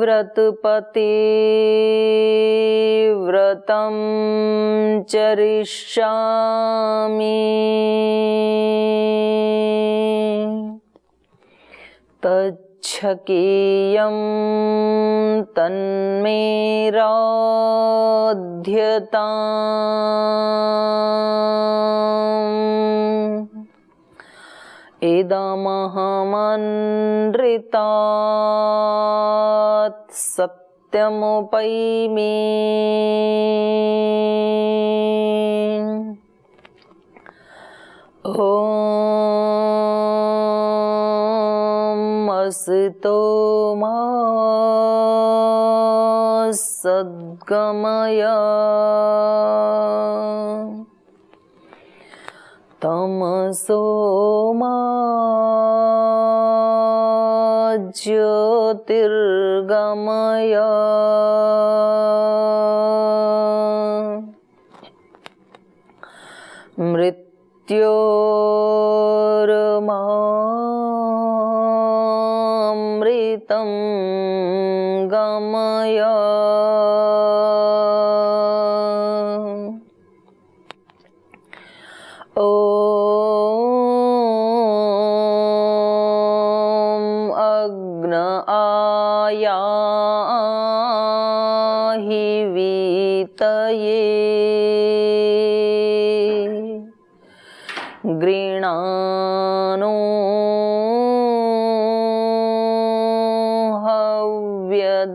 व्रतपते व्रतं चरिष्यामि तच्छकेयं तन्मे राध्यताम् इदमहमनृतात् सत्यमुपैमि ॐ असतो मा सद्गमय तमसो मा ज्योतिर्गमय मृत्योर्मामृतं गमय आयाहि वीतये गृणानो हव्यदातये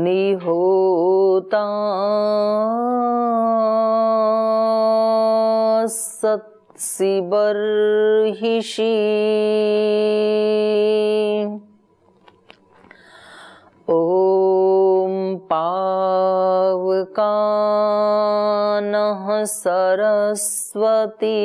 निहोता सत्सिबर्हिषि ॐ पावकानः सरस्वती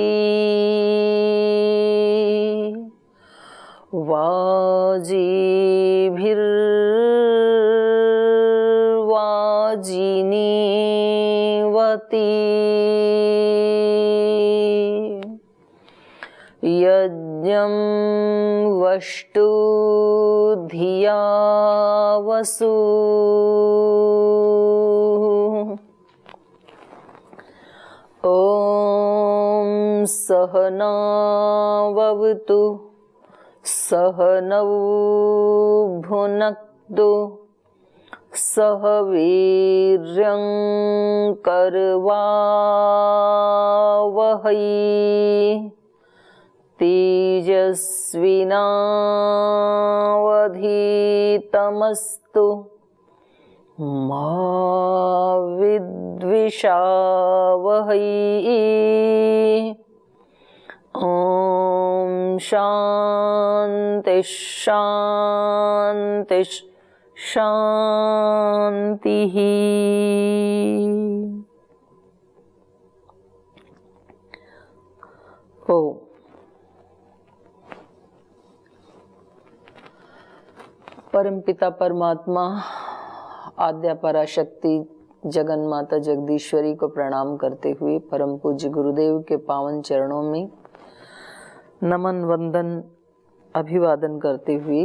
वाजिनीवती यज्ञं वष्टु धिया वसु ॐ सहनाववतु सहनौ भुनक्तु सह वीर्यं करवावहै तेजस्विनावधीतमस्तु मा विद्विषावहै ॐ शान्ति शान्ति शान्तिः। ओम परमपिता परमात्मा आद्या पराशक्ति जगन माता जगदीश्वरी को प्रणाम करते हुए परम पूज्य गुरुदेव के पावन चरणों में नमन वंदन अभिवादन करते हुए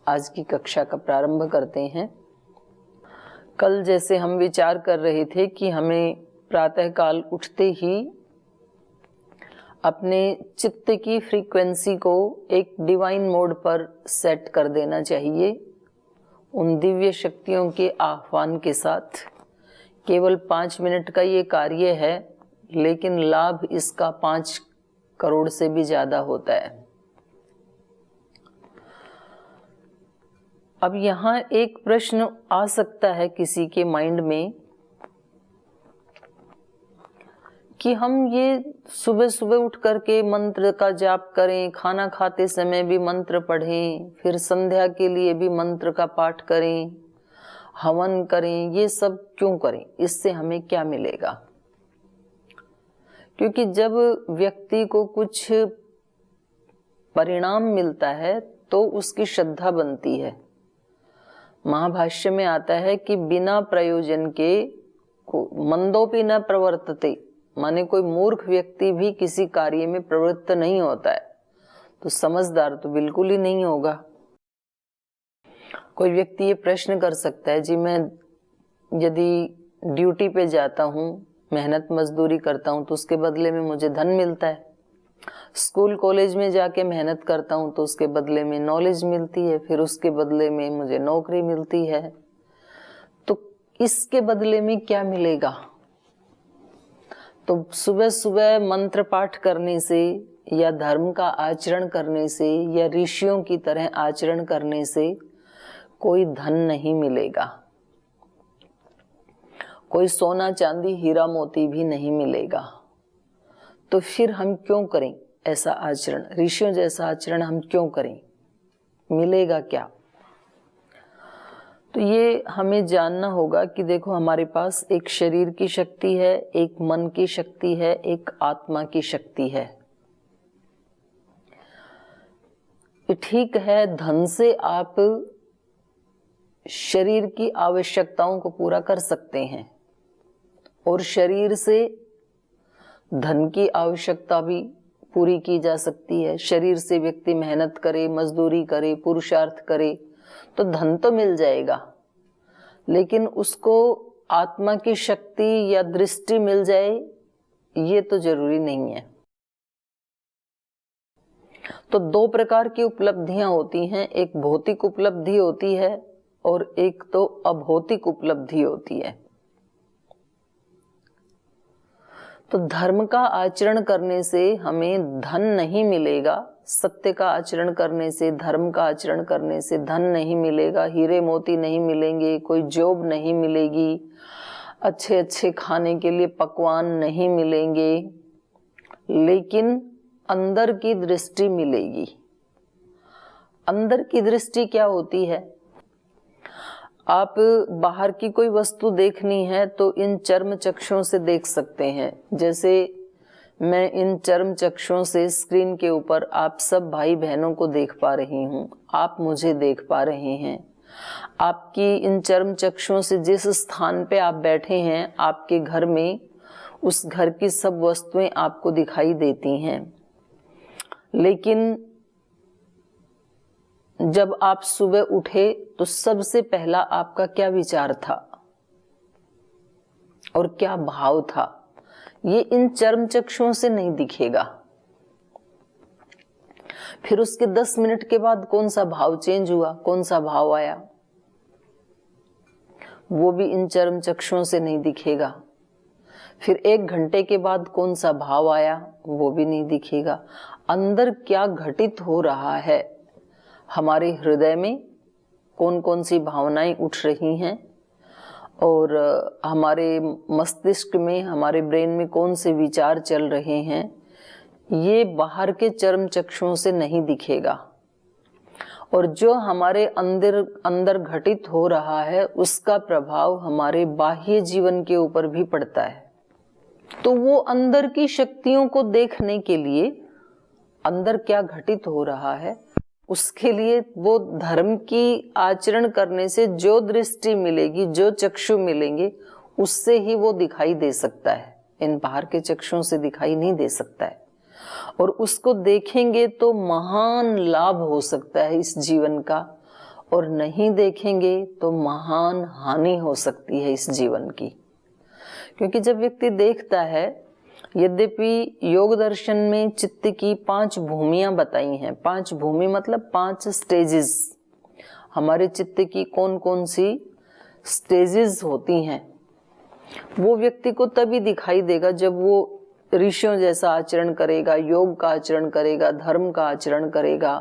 आज की कक्षा का प्रारंभ करते हैं। कल जैसे हम विचार कर रहे थे कि हमें प्रातःकाल उठते ही अपने चित्त की फ्रीक्वेंसी को एक डिवाइन मोड पर सेट कर देना चाहिए। उन दिव्य शक्तियों के आह्वान के साथ केवल 5 मिनट का ये कार्य है, लेकिन लाभ इसका 5 करोड़ से भी ज्यादा होता है। अब यहाँ एक प्रश्न आ सकता है किसी के माइंड में कि हम ये सुबह सुबह उठ करके मंत्र का जाप करें, खाना खाते समय भी मंत्र पढ़ें, फिर संध्या के लिए भी मंत्र का पाठ करें, हवन करें, ये सब क्यों करें? इससे हमें क्या मिलेगा? क्योंकि जब व्यक्ति को कुछ परिणाम मिलता है तो उसकी श्रद्धा बनती है। महाभाष्य में आता है कि बिना प्रयोजन के मंदोपि न प्रवर्तते, माने कोई मूर्ख व्यक्ति भी किसी कार्य में प्रवृत्त नहीं होता है, तो समझदार तो बिल्कुल ही नहीं होगा। कोई व्यक्ति ये प्रश्न कर सकता है, जी मैं यदि ड्यूटी पे जाता हूँ, मेहनत मजदूरी करता हूँ तो उसके बदले में मुझे धन मिलता है, स्कूल कॉलेज में जाके मेहनत करता हूँ तो उसके बदले में नॉलेज मिलती है, फिर उसके बदले में मुझे नौकरी मिलती है, तो इसके बदले में क्या मिलेगा? तो सुबह सुबह मंत्र पाठ करने से या धर्म का आचरण करने से या ऋषियों की तरह आचरण करने से कोई धन नहीं मिलेगा, कोई सोना चांदी हीरा मोती भी नहीं मिलेगा। तो फिर हम क्यों करें ऐसा आचरण? ऋषियों जैसा आचरण हम क्यों करें? मिलेगा क्या? तो ये हमें जानना होगा कि देखो, हमारे पास एक शरीर की शक्ति है, एक मन की शक्ति है, एक आत्मा की शक्ति है। ठीक है, धन से आप शरीर की आवश्यकताओं को पूरा कर सकते हैं और शरीर से धन की आवश्यकता भी पूरी की जा सकती है। शरीर से व्यक्ति मेहनत करे, मजदूरी करे, पुरुषार्थ करे तो धन तो मिल जाएगा, लेकिन उसको आत्मा की शक्ति या दृष्टि मिल जाए ये तो जरूरी नहीं है। तो दो प्रकार की उपलब्धियां होती हैं, एक भौतिक उपलब्धि होती है और एक तो अभौतिक उपलब्धि होती है। तो धर्म का आचरण करने से हमें धन नहीं मिलेगा, सत्य का आचरण करने से, धर्म का आचरण करने से धन नहीं मिलेगा, हीरे मोती नहीं मिलेंगे, कोई जॉब नहीं मिलेगी, अच्छे अच्छे खाने के लिए पकवान नहीं मिलेंगे, लेकिन अंदर की दृष्टि मिलेगी। अंदर की दृष्टि क्या होती है? आप बाहर की कोई वस्तु देखनी है तो इन चर्म चक्षुओं से देख सकते हैं। जैसे मैं इन चर्म चक्षुओं से स्क्रीन के ऊपर आप सब भाई बहनों को देख पा रही हूँ, आप मुझे देख पा रहे हैं। आपकी इन चर्म चक्षुओं से जिस स्थान पे आप बैठे हैं, आपके घर में, उस घर की सब वस्तुएं आपको दिखाई देती हैं। लेकिन जब आप सुबह उठे तो सबसे पहला आपका क्या विचार था और क्या भाव था, ये इन चर्म चक्षुओं से नहीं दिखेगा। फिर उसके 10 मिनट के बाद कौन सा भाव चेंज हुआ, कौन सा भाव आया, वो भी इन चर्म चक्षुओं से नहीं दिखेगा। फिर 1 घंटे के बाद कौन सा भाव आया, वो भी नहीं दिखेगा। अंदर क्या घटित हो रहा है, हमारे हृदय में कौन कौन सी भावनाएं उठ रही हैं और हमारे मस्तिष्क में, हमारे ब्रेन में कौन से विचार चल रहे हैं, ये बाहर के चर्म चक्षुओं से नहीं दिखेगा। और जो हमारे अंदर घटित हो रहा है उसका प्रभाव हमारे बाह्य जीवन के ऊपर भी पड़ता है। तो वो अंदर की शक्तियों को देखने के लिए, अंदर क्या घटित हो रहा है उसके लिए, वो धर्म की आचरण करने से जो दृष्टि मिलेगी, जो चक्षु मिलेंगे, उससे ही वो दिखाई दे सकता है। इन बाहर के चक्षुओं से दिखाई नहीं दे सकता है। और उसको देखेंगे तो महान लाभ हो सकता है इस जीवन का, और नहीं देखेंगे तो महान हानि हो सकती है इस जीवन की। क्योंकि जब व्यक्ति देखता है, यद्यपि योग दर्शन में चित्त की 5 भूमियां बताई हैं। 5 भूमि मतलब 5 स्टेजेस। हमारे चित्त की कौन कौन सी स्टेजेस होती हैं, वो व्यक्ति को तभी दिखाई देगा जब वो ऋषियों जैसा आचरण करेगा, योग का आचरण करेगा, धर्म का आचरण करेगा,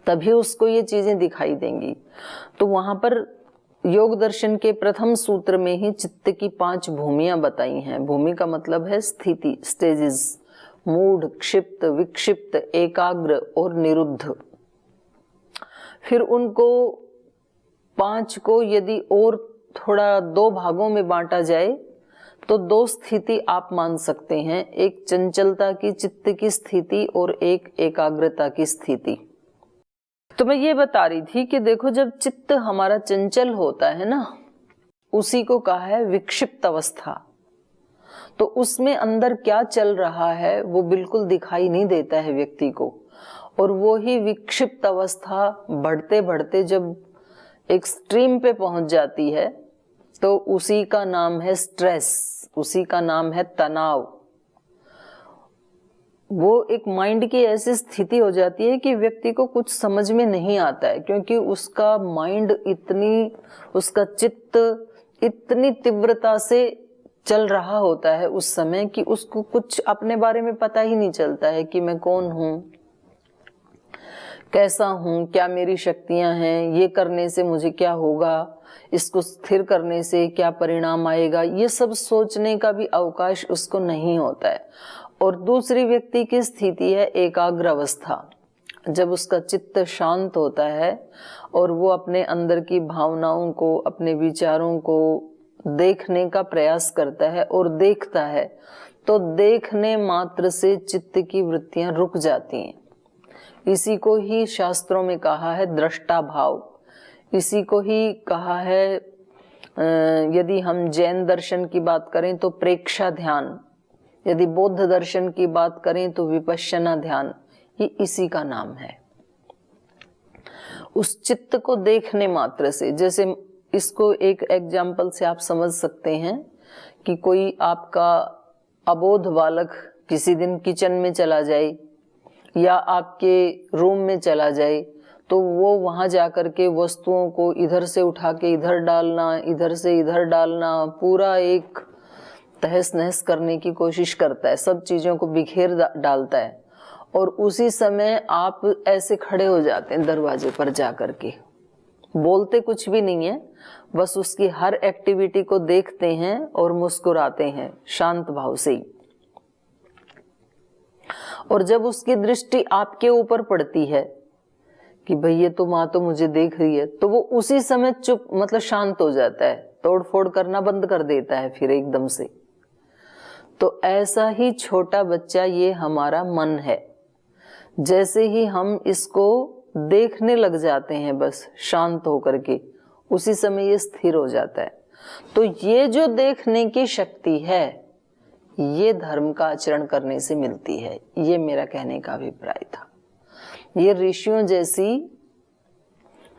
तभी उसको ये चीजें दिखाई देंगी। तो वहां पर योग दर्शन के प्रथम सूत्र में ही चित्त की 5 भूमियां बताई हैं। भूमि का मतलब है स्थिति, स्टेजेस, मूढ़, क्षिप्त, विक्षिप्त, एकाग्र और निरुद्ध। फिर उनको 5 को यदि और थोड़ा 2 भागों में बांटा जाए तो 2 स्थिति आप मान सकते हैं, एक चंचलता की चित्त की स्थिति और एक एकाग्रता की स्थिति। तो मैं ये बता रही थी कि देखो, जब चित्त हमारा चंचल होता है ना, उसी को कहा है विक्षिप्त अवस्था। तो उसमें अंदर क्या चल रहा है वो बिल्कुल दिखाई नहीं देता है व्यक्ति को, और वो ही विक्षिप्त अवस्था बढ़ते बढ़ते जब एक्सट्रीम पे पहुंच जाती है तो उसी का नाम है स्ट्रेस, उसी का नाम है तनाव। वो एक माइंड की ऐसी स्थिति हो जाती है कि व्यक्ति को कुछ समझ में नहीं आता है, क्योंकि उसका माइंड उसका चित्त इतनी तीव्रता से चल रहा होता है उस समय कि उसको कुछ अपने बारे में पता ही नहीं चलता है कि मैं कौन हूं, कैसा हूं, क्या मेरी शक्तियां हैं, ये करने से मुझे क्या होगा, इसको स्थिर करने से क्या परिणाम आएगा, ये सब सोचने का भी अवकाश उसको नहीं होता है। और दूसरी व्यक्ति की स्थिति है एकाग्र अवस्था, जब उसका चित्त शांत होता है और वो अपने अंदर की भावनाओं को, अपने विचारों को देखने का प्रयास करता है और देखता है, तो देखने मात्र से चित्त की वृत्तियां रुक जाती हैं। इसी को ही शास्त्रों में कहा है दृष्टा भाव, इसी को ही कहा है, यदि हम जैन दर्शन की बात करें तो प्रेक्षा ध्यान, यदि बौद्ध दर्शन की बात करें तो विपश्यना ध्यान, ये इसी का नाम है। उस चित्त को देखने मात्र से, जैसे इसको एक एग्जाम्पल से आप समझ सकते हैं कि कोई आपका अबोध बालक किसी दिन किचन में चला जाए या आपके रूम में चला जाए, तो वो वहां जाकर के वस्तुओं को इधर से उठा के इधर डालना, इधर से इधर डालना, पूरा एक तहस नहस करने की कोशिश करता है, सब चीजों को बिखेर डालता है। और उसी समय आप ऐसे खड़े हो जाते हैं दरवाजे पर जाकर के, बोलते कुछ भी नहीं है, बस उसकी हर एक्टिविटी को देखते हैं और मुस्कुराते हैं शांत भाव से ही। और जब उसकी दृष्टि आपके ऊपर पड़ती है कि भाई ये तो माँ तो मुझे देख रही है, तो वो उसी समय चुप, मतलब शांत हो जाता है, तोड़फोड़ करना बंद कर देता है फिर एकदम से। तो ऐसा ही छोटा बच्चा ये हमारा मन है, जैसे ही हम इसको देखने लग जाते हैं बस शांत होकर के, उसी समय ये स्थिर हो जाता है। तो ये जो देखने की शक्ति है, ये धर्म का आचरण करने से मिलती है, ये मेरा कहने का अभिप्राय था। ये ऋषियों जैसी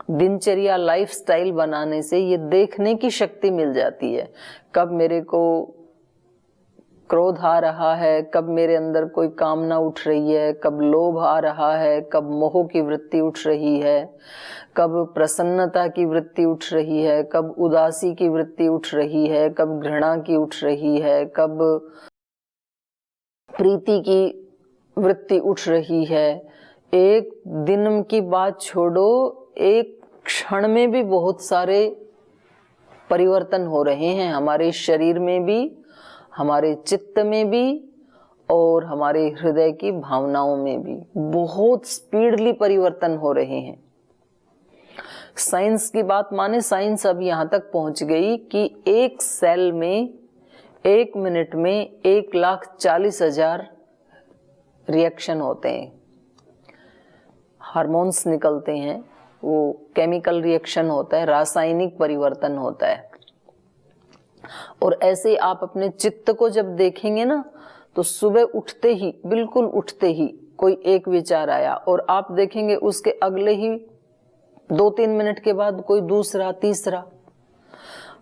दिनचर्या लाइफस्टाइल बनाने से ये देखने की शक्ति मिल जाती है, कब मेरे को क्रोध आ रहा है, कब मेरे अंदर कोई कामना उठ रही है, कब लोभ आ रहा है, कब मोह की वृत्ति उठ रही है, कब प्रसन्नता की वृत्ति उठ रही है, कब उदासी की वृत्ति उठ रही है, कब घृणा की उठ रही है, कब प्रीति की वृत्ति उठ रही है। एक दिन की बात छोड़ो, एक क्षण में भी बहुत सारे परिवर्तन हो रहे हैं, हमारे शरीर में भी, हमारे चित्त में भी और हमारे हृदय की भावनाओं में भी बहुत स्पीडली परिवर्तन हो रहे हैं। साइंस की बात माने, साइंस अब यहां तक पहुंच गई कि एक सेल में 1 मिनट में 1,40,000 रिएक्शन होते हैं, हार्मोन्स निकलते हैं, वो केमिकल रिएक्शन होता है, रासायनिक परिवर्तन होता है। और ऐसे आप अपने चित्त को जब देखेंगे ना, तो सुबह उठते ही, बिल्कुल उठते ही कोई एक विचार आया और आप देखेंगे उसके अगले ही 2-3 मिनट के बाद कोई दूसरा, तीसरा।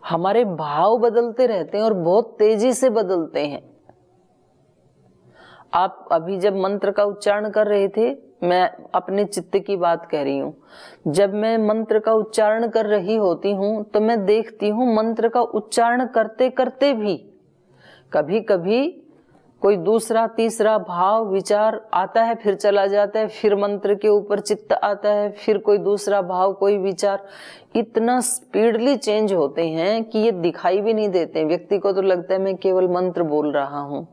हमारे भाव बदलते रहते हैं और बहुत तेजी से बदलते हैं। आप अभी जब मंत्र का उच्चारण कर रहे थे, मैं अपने चित्त की बात कह रही हूं, जब मैं मंत्र का उच्चारण कर रही होती हूं तो मैं देखती हूं मंत्र का उच्चारण करते करते भी कभी कभी कोई दूसरा तीसरा भाव विचार आता है, फिर चला जाता है, फिर मंत्र के ऊपर चित्त आता है, फिर कोई दूसरा भाव, कोई विचार, इतना स्पीडली चेंज होते हैं कि ये दिखाई भी नहीं देते। व्यक्ति को तो लगता है मैं केवल मंत्र बोल रहा हूँ,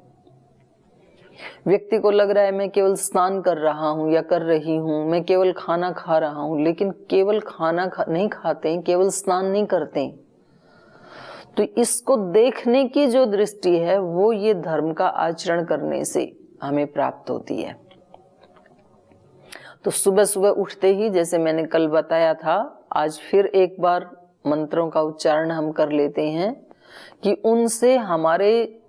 व्यक्ति को लग रहा है मैं केवल स्नान कर रहा हूँ या कर रही हूँ, मैं केवल खाना खा रहा हूँ, लेकिन केवल खाना नहीं खाते, केवल स्नान नहीं करते। तो इसको देखने की जो दृष्टि है वो ये धर्म का आचरण करने से हमें प्राप्त होती है। तो सुबह सुबह उठते ही, जैसे मैंने कल बताया था, आज फिर एक बार मंत्रों का उच्चारण हम कर लेते हैं कि उनसे हमारे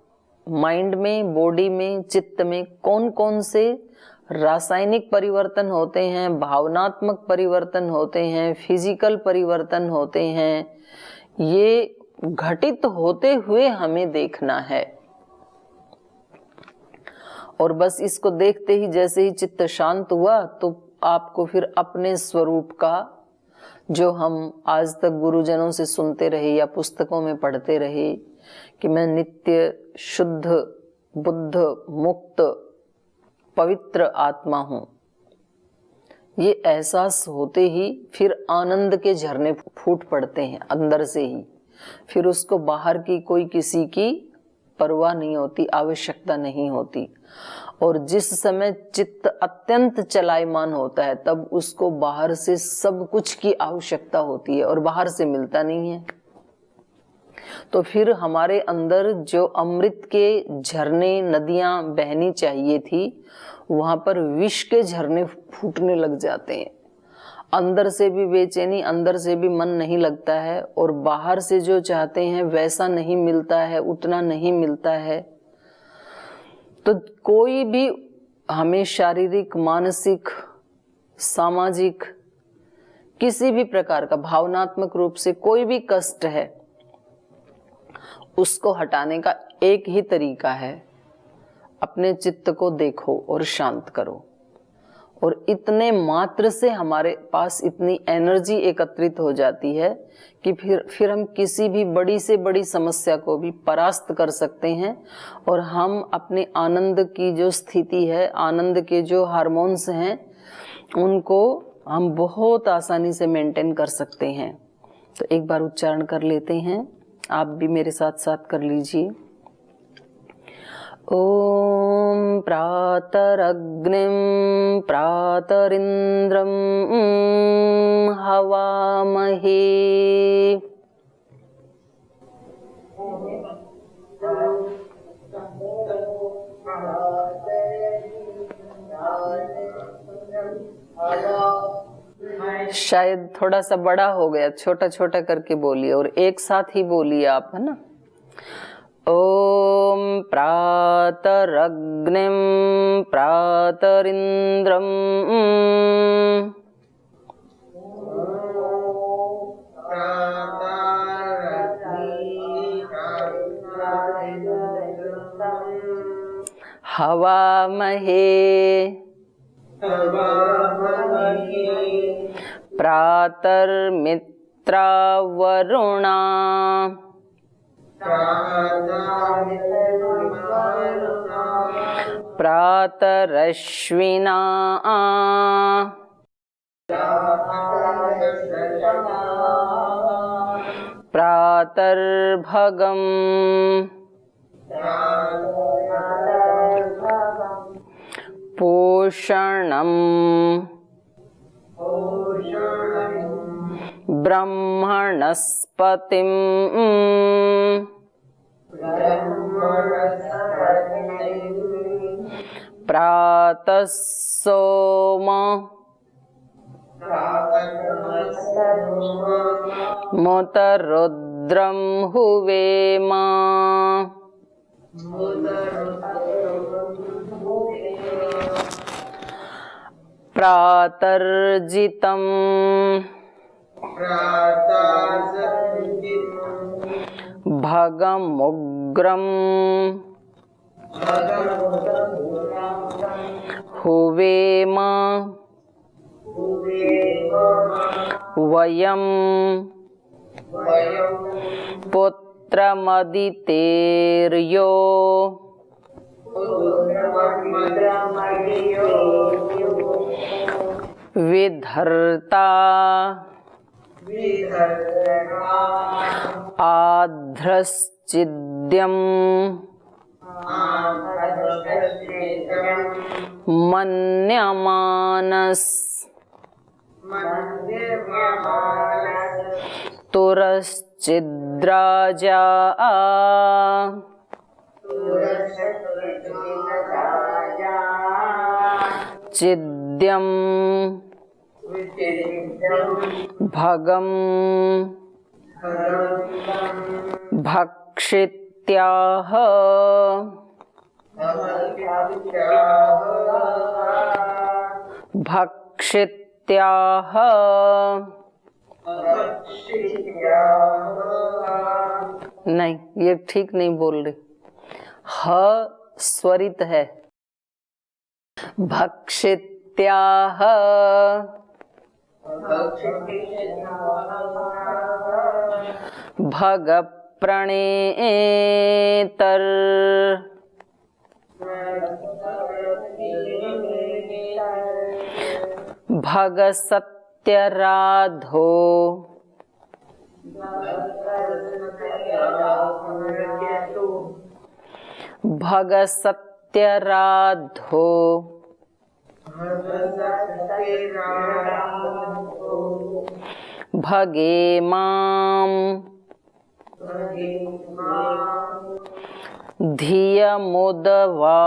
माइंड में, बॉडी में, चित्त में कौन कौन से रासायनिक परिवर्तन होते हैं, भावनात्मक परिवर्तन होते हैं, फिजिकल परिवर्तन होते हैं, ये घटित होते हुए हमें देखना है। और बस इसको देखते ही जैसे ही चित्त शांत हुआ तो आपको फिर अपने स्वरूप का, जो हम आज तक गुरुजनों से सुनते रहे या पुस्तकों में पढ़ते रहे कि मैं नित्य शुद्ध बुद्ध मुक्त पवित्र आत्मा हूं, ये एहसास होते ही फिर आनंद के झरने फूट पड़ते हैं अंदर से ही। फिर उसको बाहर की कोई किसी की परवाह नहीं होती, आवश्यकता नहीं होती। और जिस समय चित्त अत्यंत चलायमान होता है तब उसको बाहर से सब कुछ की आवश्यकता होती है और बाहर से मिलता नहीं है। तो फिर हमारे अंदर जो अमृत के झरने, नदियां बहनी चाहिए थी, वहां पर विष के झरने फूटने लग जाते हैं। अंदर से भी बेचैनी, अंदर से भी मन नहीं लगता है, और बाहर से जो चाहते हैं वैसा नहीं मिलता है, उतना नहीं मिलता है। तो कोई भी हमें शारीरिक, मानसिक, सामाजिक, किसी भी प्रकार का भावनात्मक रूप से कोई भी कष्ट है, उसको हटाने का एक ही तरीका है, अपने चित्त को देखो और शांत करो। और इतने मात्र से हमारे पास इतनी एनर्जी एकत्रित हो जाती है कि फिर हम किसी भी बड़ी से बड़ी समस्या को भी परास्त कर सकते हैं। और हम अपने आनंद की जो स्थिति है, आनंद के जो हार्मोन्स हैं, उनको हम बहुत आसानी से मेंटेन कर सकते हैं। तो एक बार उच्चारण कर लेते हैं, आप भी मेरे साथ साथ कर लीजिए। ओम प्रातरग्निं प्रातरिंद्रं हवामहे। शायद थोड़ा सा बड़ा हो गया, छोटा छोटा करके बोलिए और एक साथ ही बोलिए आप, है ना। ओम प्रातरग्निं प्रातरिंद्रं हवामहे प्रातर्मित्रा वरुणा प्रातरश्विना प्रातर्भगम् पोषणम् ब्रह्मणस्पतिम् प्रातः सोम मुत रुद्रं हुवेम प्रातर्जितं भगमुग्रं हुवेम वयं पुत्रमदितेर्यो विधर्ता आध्रश्चिद्यम् मन्यमानस् तुरश्चिद्राजा चिद्यम् भगम् भक्षित्याह भक्षित्याह नहीं, ये ठीक नहीं बोल रही। ह स्वरित है। भक्षित्याह भग प्रणेतर भग सत्यराधो भग सत्यराधो भगे माम धियमुदवा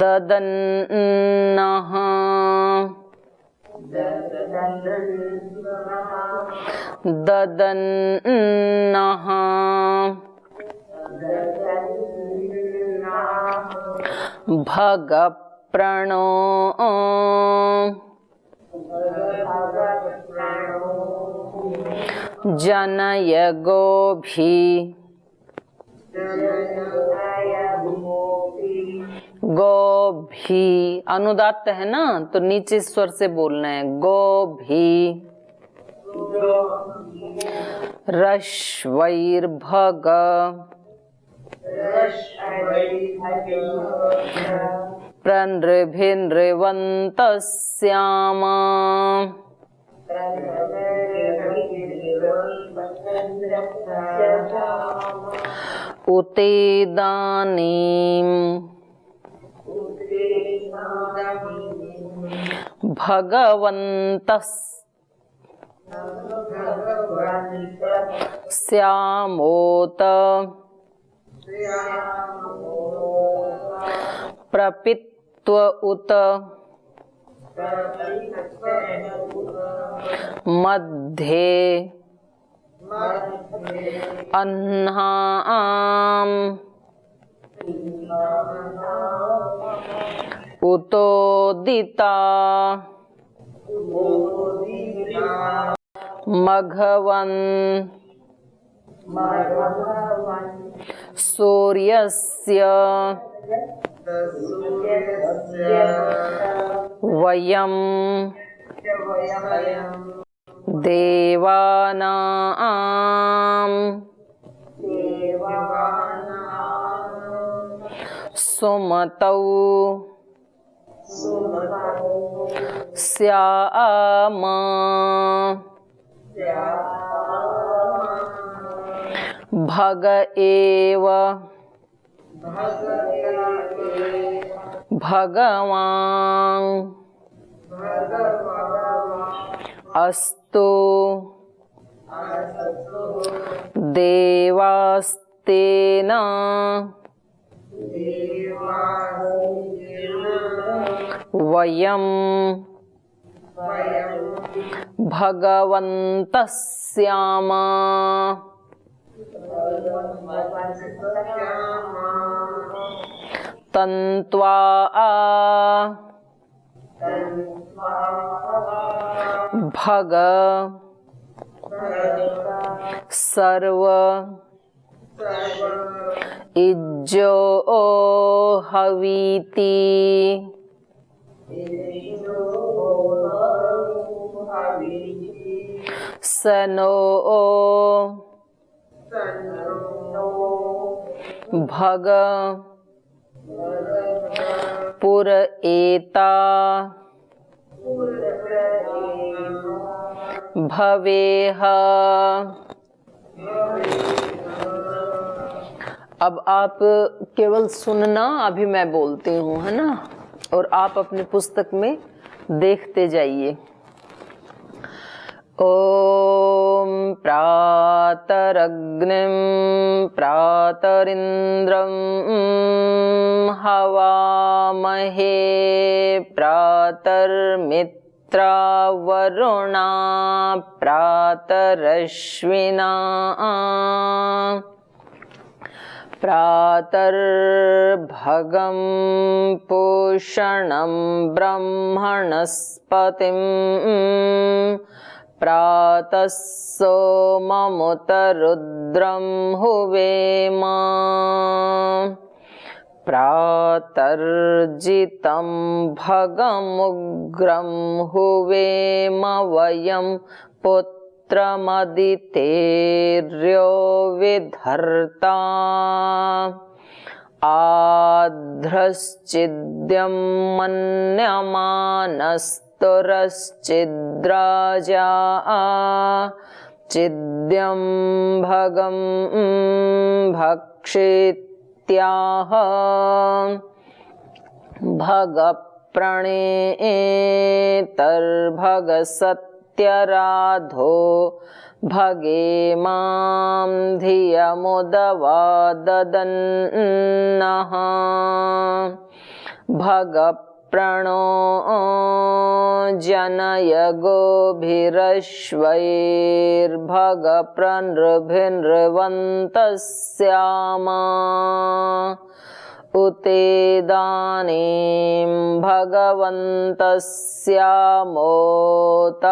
ददन्नः ददन्नः भग प्रणो जनय गोभी गोभी अनुदात्त है ना, तो नीचे स्वर से बोलना है। गोभी रश्वैर्भग प्रनृभिनृवन्तस्याम उतेदानीम् भगवन्तः स्यामोत प्रपित्व उत मध्ये अह्नाम उतोदिता मघवन सूर्यस्य वयं देवानां सुमतौ स्याम भग एव भगवान् अस्तु देवास्तेन वयं भगवन्तः स्याम तन्त्वा भग सर्व इज्जो हवीति सनो भग पुर एता भवेह। अब आप केवल सुनना, अभी मैं बोलती हूँ, है ना, और आप अपनी पुस्तक में देखते जाइए। ओम प्रातरग्निं प्रातरिंद्रं हवामहे प्रातर्मित्रा वरुणा प्रातरश्विना प्रातर्भगं पूषणं ब्रह्मणस्पतिं प्रातः सोममुत रुद्रं हुवेम प्रातर्जितं भगमुग्रं हुवेम वयं पुत्रमदितेर्यो विधर्ता आध्रश्चिद्यं मन्यमानस्तुरश्चिद्राजा चिद्यं भगं भक्षित्याह भगप्रणेतर्भगसत्यराधो भगेमां धियमुदवाददन्नः भगप्रणो जनय गोभिरश्वैर्भगप्रनृभिन्नृवन्तस्यामा उतेदानीं भगवन्तस्यामोत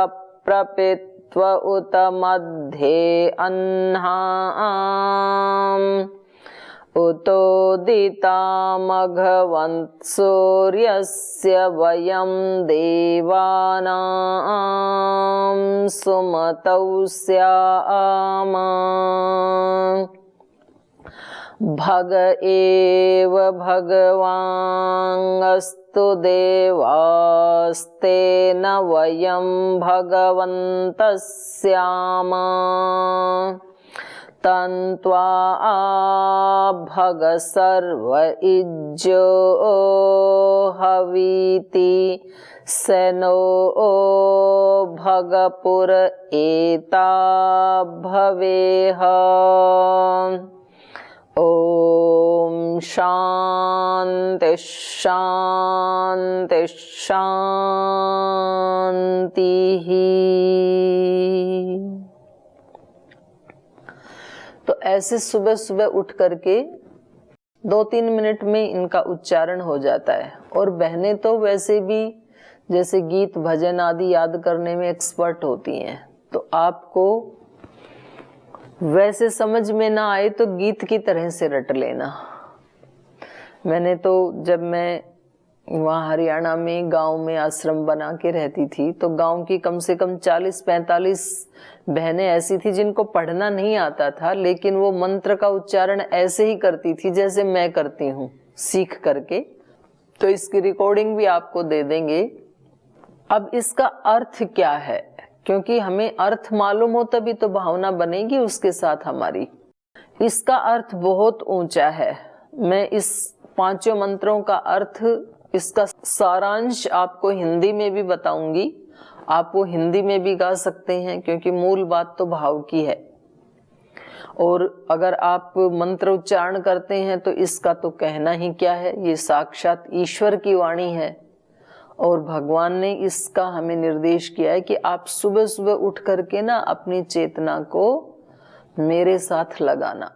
प्रपित्व उत मध्ये अह्नाम् उतोदितामघवन् सूर्यस्य वयं देवानां सुमतौ स्याम भग एव भगवाङ्गस्तु देवास्तेन वयं भगवन्तः स्याम तन्त्वा भग सर्व इज्जो हवीति सेनो भगपुर एता भवेह। ओम शांति शांति शांति। तो ऐसे सुबह सुबह उठ करके 2-3 मिनट में इनका उच्चारण हो जाता है। और बहनें तो वैसे भी जैसे गीत भजन आदि याद करने में एक्सपर्ट होती हैं, तो आपको वैसे समझ में ना आए तो गीत की तरह से रट लेना। मैंने तो जब मैं वहाँ हरियाणा में गांव में आश्रम बना के रहती थी, तो गांव की कम से कम 40-45 बहनें ऐसी थी जिनको पढ़ना नहीं आता था, लेकिन वो मंत्र का उच्चारण ऐसे ही करती थी जैसे मैं करती हूँ, सीख करके। तो इसकी रिकॉर्डिंग भी आपको दे देंगे। अब इसका अर्थ क्या है, क्योंकि हमें अर्थ मालूम हो तभी तो भावना बनेगी उसके साथ हमारी। इसका अर्थ बहुत ऊंचा है। मैं इस 5 मंत्रों का अर्थ, इसका सारांश आपको हिंदी में भी बताऊंगी। आप वो हिंदी में भी गा सकते हैं, क्योंकि मूल बात तो भाव की है। और अगर आप मंत्र उच्चारण करते हैं तो इसका तो कहना ही क्या है, ये साक्षात ईश्वर की वाणी है। और भगवान ने इसका हमें निर्देश किया है कि आप सुबह सुबह उठ करके ना अपनी चेतना को मेरे साथ लगाना।